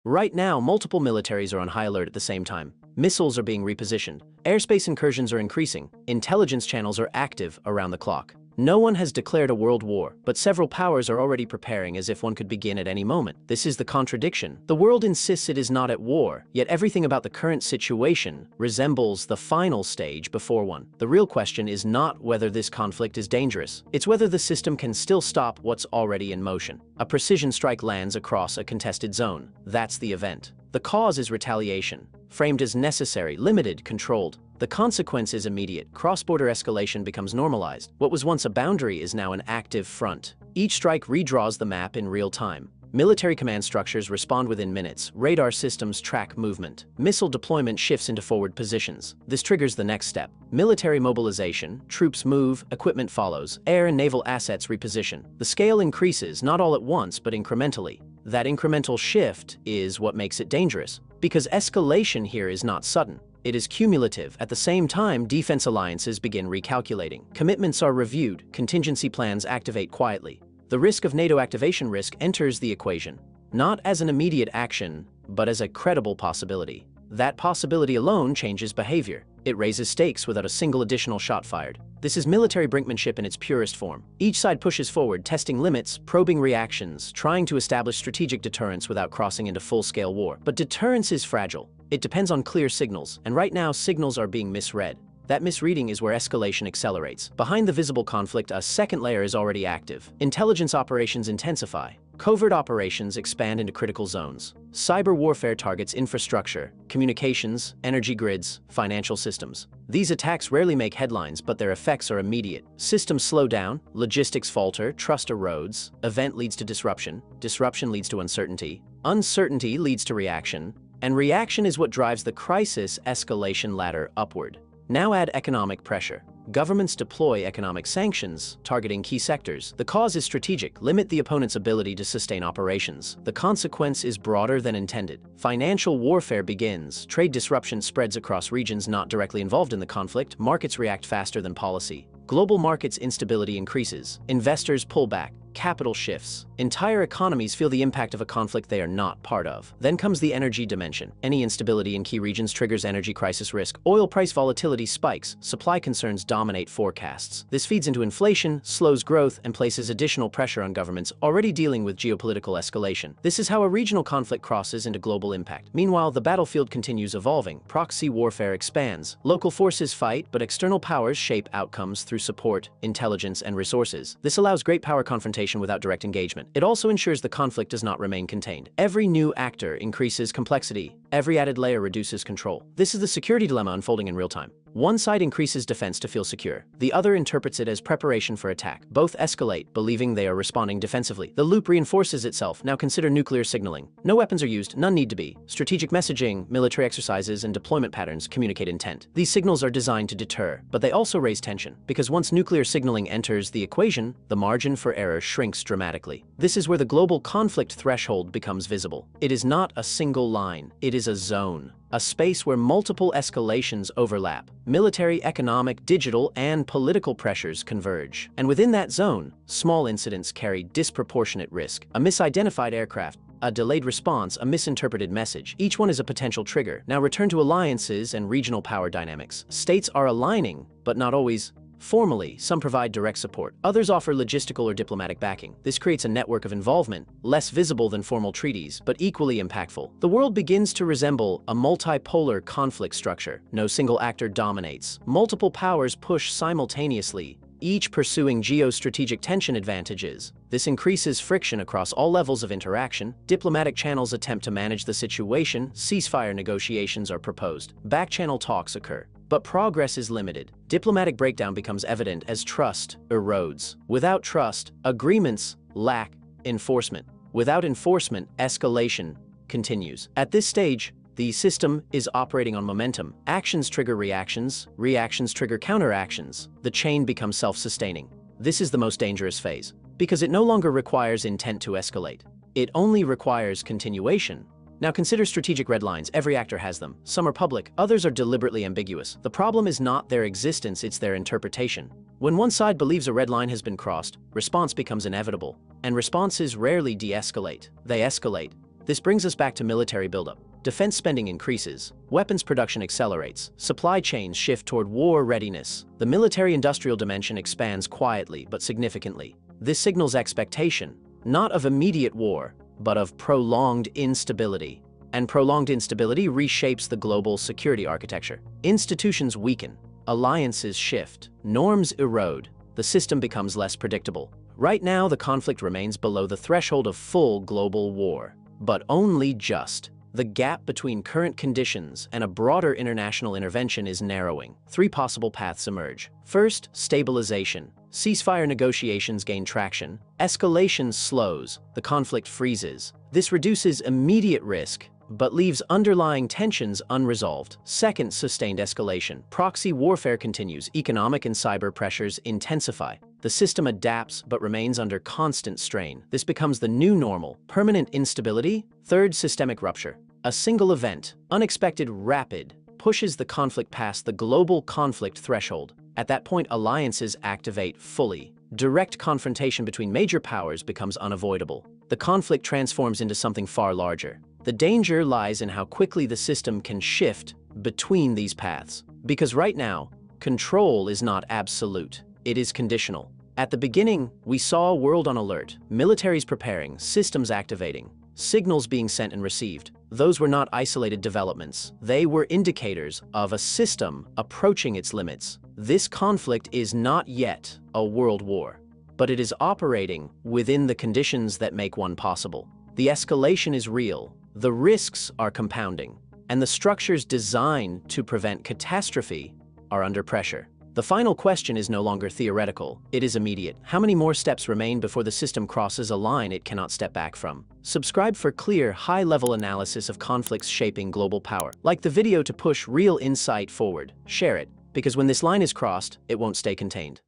Right now, multiple militaries are on high alert at the same time. Missiles are being repositioned. Airspace incursions are increasing. Intelligence channels are active around the clock. No one has declared a world war, but several powers are already preparing as if one could begin at any moment. This is the contradiction. The world insists it is not at war, yet everything about the current situation resembles the final stage before one. The real question is not whether this conflict is dangerous. It's whether the system can still stop what's already in motion. A precision strike lands across a contested zone. That's the event. The cause is retaliation, framed as necessary, limited, controlled. The consequence is immediate. Cross-border escalation becomes normalized. What was once a boundary is now an active front. Each strike redraws the map in real time. Military command structures respond within minutes. Radar systems track movement. Missile deployment shifts into forward positions. This triggers the next step. Military mobilization. Troops move, equipment follows. Air and naval assets reposition. The scale increases, not all at once, but incrementally. That incremental shift is what makes it dangerous, because escalation here is not sudden. It is cumulative. At the same time, defense alliances begin recalculating. Commitments are reviewed. Contingency plans activate quietly. The risk of NATO activation risk enters the equation, not as an immediate action, but as a credible possibility. That possibility alone changes behavior. It raises stakes without a single additional shot fired. This is military brinkmanship in its purest form. Each side pushes forward, testing limits, probing reactions, trying to establish strategic deterrence without crossing into full-scale war. But deterrence is fragile. It depends on clear signals, and right now signals are being misread. That misreading is where escalation accelerates. Behind the visible conflict, a second layer is already active. Intelligence operations intensify. Covert operations expand into critical zones. Cyber warfare targets infrastructure, communications, energy grids, financial systems. These attacks rarely make headlines, but their effects are immediate. Systems slow down, logistics falter, trust erodes, event leads to disruption, disruption leads to uncertainty, uncertainty leads to reaction, and reaction is what drives the crisis escalation ladder upward. Now add economic pressure. Governments deploy economic sanctions, targeting key sectors. The cause is strategic: limit the opponent's ability to sustain operations. The consequence is broader than intended. Financial warfare begins. Trade disruption spreads across regions not directly involved in the conflict. Markets react faster than policy. Global markets instability increases. Investors pull back. Capital shifts. Entire economies feel the impact of a conflict they are not part of. Then comes the energy dimension. Any instability in key regions triggers energy crisis risk. Oil price volatility spikes. Supply concerns dominate forecasts. This feeds into inflation, slows growth, and places additional pressure on governments already dealing with geopolitical escalation. This is how a regional conflict crosses into global impact. Meanwhile, the battlefield continues evolving. Proxy warfare expands. Local forces fight, but external powers shape outcomes through support, intelligence, and resources. This allows great power confrontation without direct engagement. It also ensures the conflict does not remain contained. Every new actor increases complexity. Every added layer reduces control. This is the security dilemma unfolding in real time. One side increases defense to feel secure. The other interprets it as preparation for attack. Both escalate, believing they are responding defensively. The loop reinforces itself. Now consider nuclear signaling. No weapons are used, none need to be. Strategic messaging, military exercises, and deployment patterns communicate intent. These signals are designed to deter, but they also raise tension, because once nuclear signaling enters the equation, the margin for error shrinks dramatically. This is where the global conflict threshold becomes visible. It is not a single line, it is a zone. A space where multiple escalations overlap. Military, economic, digital, and political pressures converge. And within that zone, small incidents carry disproportionate risk. A misidentified aircraft, a delayed response, a misinterpreted message. Each one is a potential trigger. Now return to alliances and regional power dynamics. States are aligning, but not always formally. Some provide direct support. Others offer logistical or diplomatic backing. This creates a network of involvement, less visible than formal treaties, but equally impactful. The world begins to resemble a multipolar conflict structure. No single actor dominates. Multiple powers push simultaneously, each pursuing geostrategic tension advantages. This increases friction across all levels of interaction. Diplomatic channels attempt to manage the situation. Ceasefire negotiations are proposed. Back-channel talks occur. But progress is limited. Diplomatic breakdown becomes evident as trust erodes. Without trust, agreements lack enforcement. Without enforcement, escalation continues. At this stage, the system is operating on momentum. Actions trigger reactions, reactions trigger counteractions. The chain becomes self-sustaining. This is the most dangerous phase, because it no longer requires intent to escalate. It only requires continuation. Now consider strategic red lines. Every actor has them. Some are public, others are deliberately ambiguous. The problem is not their existence, it's their interpretation. When one side believes a red line has been crossed, response becomes inevitable. And responses rarely de-escalate. They escalate. This brings us back to military buildup. Defense spending increases, weapons production accelerates, supply chains shift toward war readiness. The military-industrial dimension expands quietly but significantly. This signals expectation, not of immediate war, but of prolonged instability. And prolonged instability reshapes the global security architecture. Institutions weaken, alliances shift, norms erode, the system becomes less predictable. Right now, the conflict remains below the threshold of full global war, but only just. The gap between current conditions and a broader international intervention is narrowing. Three possible paths emerge. First, stabilization. Ceasefire negotiations gain traction. Escalation slows. The conflict freezes. This reduces immediate risk, but leaves underlying tensions unresolved. Second, sustained escalation. Proxy warfare continues. Economic and cyber pressures intensify. The system adapts but remains under constant strain. This becomes the new normal. Permanent instability. Third, systemic rupture. A single event, unexpected, rapid, pushes the conflict past the global conflict threshold. At that point, alliances activate fully. Direct confrontation between major powers becomes unavoidable. The conflict transforms into something far larger. The danger lies in how quickly the system can shift between these paths. Because right now, control is not absolute. It is conditional. At the beginning, we saw a world on alert, militaries preparing, systems activating, signals being sent and received. Those were not isolated developments. They were indicators of a system approaching its limits. This conflict is not yet a world war, but it is operating within the conditions that make one possible. The escalation is real, the risks are compounding, and the structures designed to prevent catastrophe are under pressure. The final question is no longer theoretical, it is immediate. How many more steps remain before the system crosses a line it cannot step back from? Subscribe for clear, high-level analysis of conflicts shaping global power. Like the video to push real insight forward. Share it, because when this line is crossed, it won't stay contained.